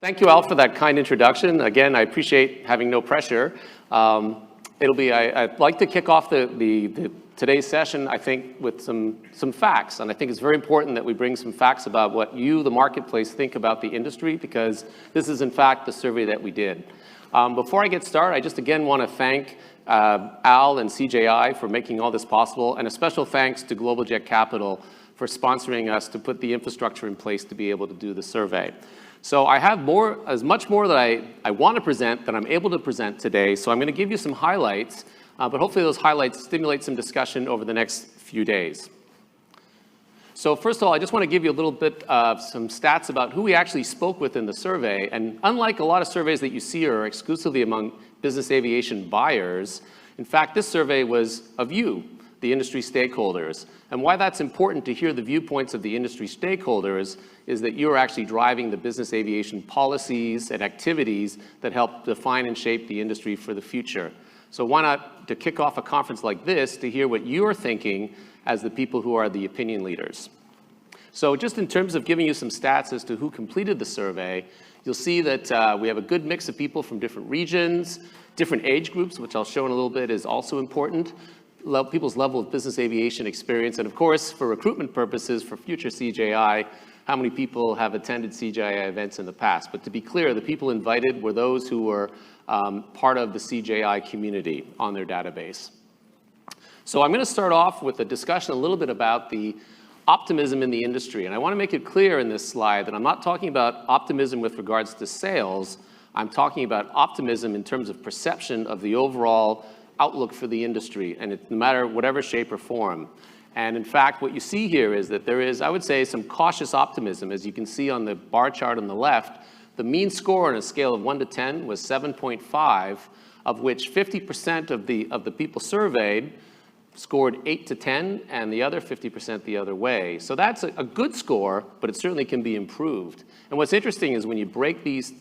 Thank you, Al, for that kind introduction. Again, I appreciate having no pressure. I'd like to kick off today's session, I think, with some facts. And I think it's very important that we bring some facts about what you, the marketplace, think about the industry, because this is, in fact, the survey that we did. Before I get started, I just again want to thank Al and CJI for making all this possible, and a special thanks to Global Jet Capital for sponsoring us to put the infrastructure in place to be able to do the survey. So I have much more that I want to present than I'm able to present today, so I'm going to give you some highlights, but hopefully those highlights stimulate some discussion over the next few days. So first of all, I just want to give you a little bit of some stats about who we actually spoke with in the survey, and unlike a lot of surveys that you see are exclusively among business aviation buyers, in fact, this survey was of you, the industry stakeholders. And why that's important to hear the viewpoints of the industry stakeholders is that you're actually driving the business aviation policies and activities that help define and shape the industry for the future. So why not, to kick off a conference like this, to hear what you're thinking as the people who are the opinion leaders. So just in terms of giving you some stats as to who completed the survey, you'll see that we have a good mix of people from different regions, different age groups, which I'll show in a little bit is also important, people's level of business aviation experience, and of course, for recruitment purposes, for future CJI, how many people have attended CJI events in the past. But to be clear, the people invited were those who were part of the CJI community on their database. So I'm going to start off with a discussion a little bit about the optimism in the industry. And I want to make it clear in this slide that I'm not talking about optimism with regards to sales. I'm talking about optimism in terms of perception of the overall outlook for the industry, and no matter whatever shape or form. And in fact, what you see here is that there is, I would say, some cautious optimism. As you can see on the bar chart on the left, the mean score on a scale of 1 to 10 was 7.5, of which 50% of the people surveyed scored 8 to 10, and the other 50% the other way. So that's a good score, but it certainly can be improved. And what's interesting is when you break these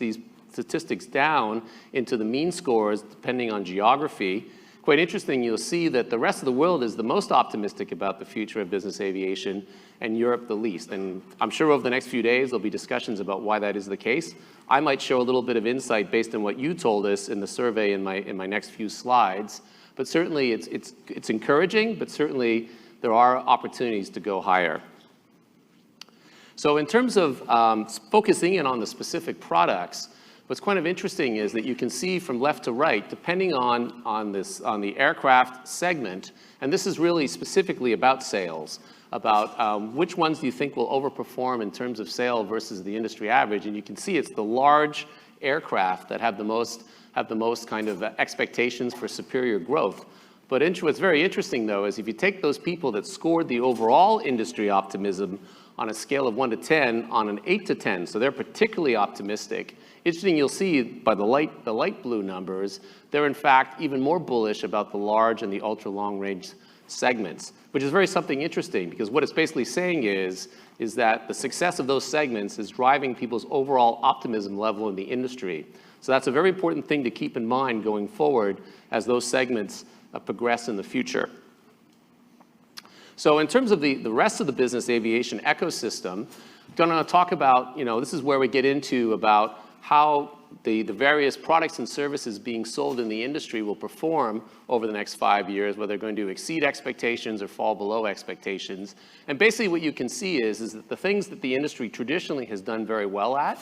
statistics down into the mean scores, depending on geography, quite interesting, you'll see that the rest of the world is the most optimistic about the future of business aviation, and Europe the least. And I'm sure over the next few days, there'll be discussions about why that is the case. I might show a little bit of insight based on what you told us in the survey in my next few slides. But certainly, it's encouraging, but certainly there are opportunities to go higher. So in terms of focusing in on the specific products, what's kind of interesting is that you can see from left to right, depending on the aircraft segment, and this is really specifically about sales, about which ones do you think will overperform in terms of sale versus the industry average. And you can see it's the large aircraft that have the most kind of expectations for superior growth. But what's very interesting, though, is if you take those people that scored the overall industry optimism on a scale of 1 to 10, on an 8 to 10, so they're particularly optimistic. Interesting, you'll see by the light blue numbers, they're in fact even more bullish about the large and the ultra long range segments, which is very something interesting, because what it's basically saying is that the success of those segments is driving people's overall optimism level in the industry. So that's a very important thing to keep in mind going forward as those segments progress in the future. So in terms of the rest of the business aviation ecosystem, I'm going to talk about, this is where we get into about how the various products and services being sold in the industry will perform over the next 5 years, whether they're going to exceed expectations or fall below expectations. And basically what you can see is that the things that the industry traditionally has done very well at,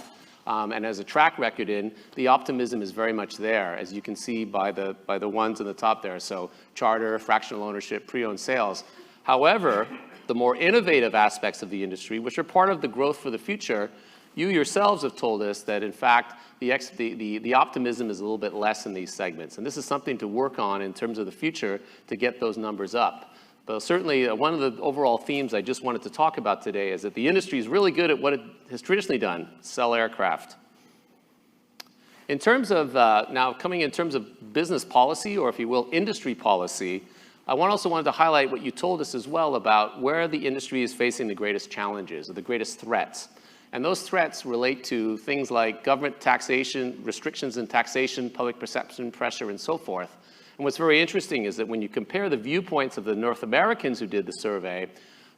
and has a track record in, the optimism is very much there, as you can see by the ones on the top there. So charter, fractional ownership, pre-owned sales. However, the more innovative aspects of the industry, which are part of the growth for the future, you yourselves have told us that, in fact, the optimism is a little bit less in these segments. And this is something to work on in terms of the future to get those numbers up. But certainly, one of the overall themes I just wanted to talk about today is that the industry is really good at what it has traditionally done, sell aircraft. In terms of, now coming in terms of business policy, or if you will, industry policy, I also wanted to highlight what you told us as well about where the industry is facing the greatest challenges, or the greatest threats. And those threats relate to things like government taxation, restrictions in taxation, public perception pressure, and so forth. And what's very interesting is that when you compare the viewpoints of the North Americans who did the survey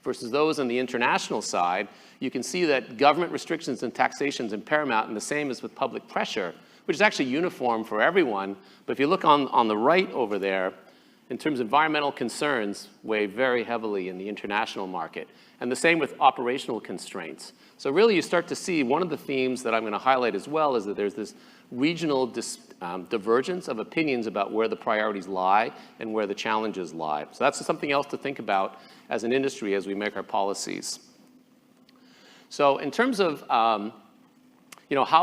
versus those on the international side, you can see that government restrictions and taxations is paramount, and the same as with public pressure, which is actually uniform for everyone. But if you look on the right over there, in terms of environmental concerns, weigh very heavily in the international market. And the same with operational constraints. So really you start to see one of the themes that I'm going to highlight as well is that there's this regional divergence of opinions about where the priorities lie and where the challenges lie. So that's something else to think about as an industry as we make our policies. So in terms of how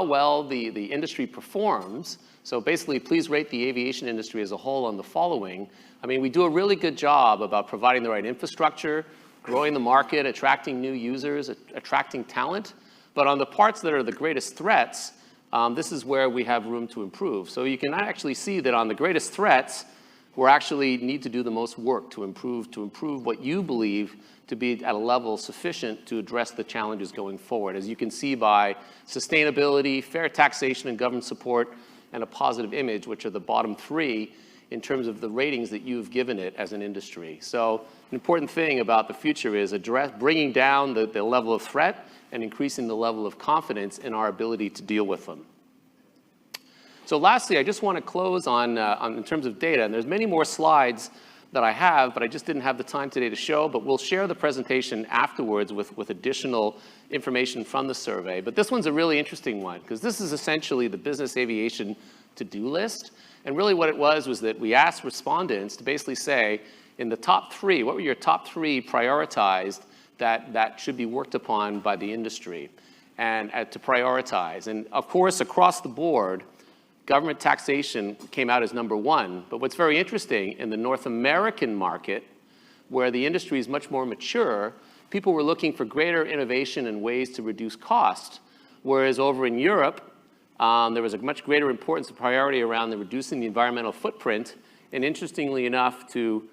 well the industry performs, so basically please rate the aviation industry as a whole on the following. I mean, we do a really good job about providing the right infrastructure, growing the market, attracting new users, attracting talent. But on the parts that are the greatest threats, this is where we have room to improve. So you can actually see that on the greatest threats, we actually need to do the most work to improve what you believe to be at a level sufficient to address the challenges going forward. As you can see by sustainability, fair taxation and government support, and a positive image, which are the bottom three in terms of the ratings that you've given it as an industry. So an important thing about the future is bringing down the level of threat and increasing the level of confidence in our ability to deal with them. So lastly, I just want to close on in terms of data, and there's many more slides that I have, but I just didn't have the time today to show, but we'll share the presentation afterwards with additional information from the survey. But this one's a really interesting one, because this is essentially the business aviation to-do list. And really what it was that we asked respondents to basically say, in the top three, what were your top three prioritized that should be worked upon by the industry and to prioritize? And of course, across the board, government taxation came out as number one. But what's very interesting, in the North American market, where the industry is much more mature, people were looking for greater innovation and ways to reduce cost. Whereas over in Europe, there was a much greater importance and priority around reducing the environmental footprint, and interestingly enough, to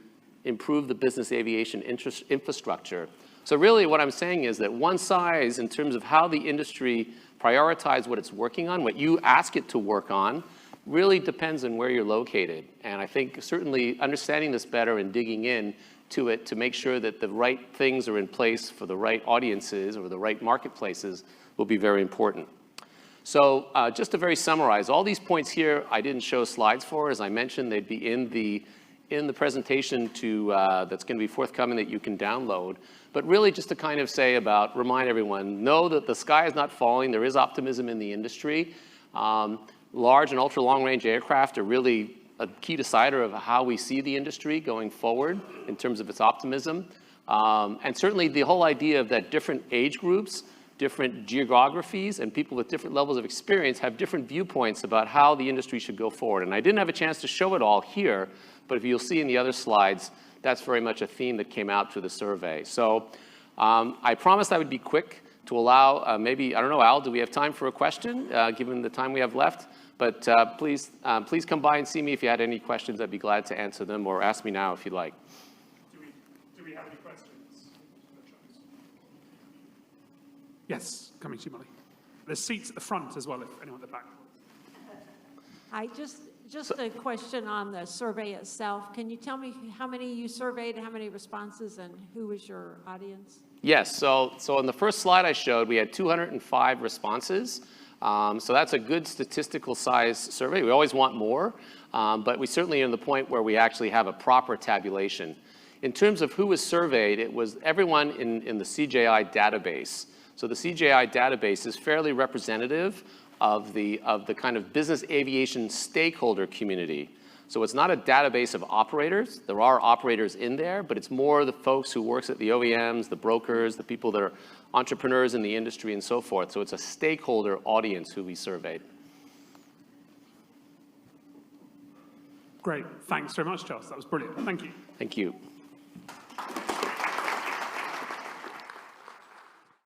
improve the business aviation infrastructure. So really what I'm saying is that one size in terms of how the industry prioritize what it's working on, what you ask it to work on, really depends on where you're located. And I think certainly understanding this better and digging in to it to make sure that the right things are in place for the right audiences or the right marketplaces will be very important. So just to very summarize, all these points here I didn't show slides for. As I mentioned, they'd be in the presentation that's going to be forthcoming that you can download. But really just to kind of remind everyone, know that the sky is not falling. There is optimism in the industry. Large and ultra long range aircraft are really a key decider of how we see the industry going forward in terms of its optimism. And certainly the whole idea of that different age groups, different geographies, and people with different levels of experience have different viewpoints about how the industry should go forward. And I didn't have a chance to show it all here, but if you'll see in the other slides, that's very much a theme that came out through the survey. So I promised I would be quick to allow maybe, I don't know, Al, do we have time for a question, given the time we have left? But please come by and see me if you had any questions. I'd be glad to answer them, or ask me now if you'd like. Do we have any questions? Yes, coming to you, Molly. There's seats at the front as well, if anyone at the back. Hi, just a question on the survey itself. Can you tell me how many you surveyed, how many responses, and who was your audience? Yes, so on the first slide I showed, we had 205 responses. So that's a good statistical size survey. We always want more, but we certainly are in the point where we actually have a proper tabulation. In terms of who was surveyed, it was everyone in the CJI database. So the CJI database is fairly representative of the kind of business aviation stakeholder community. So it's not a database of operators. There are operators in there, but it's more the folks who works at the OEMs, the brokers, the people that are entrepreneurs in the industry and so forth. So it's a stakeholder audience who we surveyed. Great. Thanks very much, Charles. That was brilliant. Thank you. Thank you.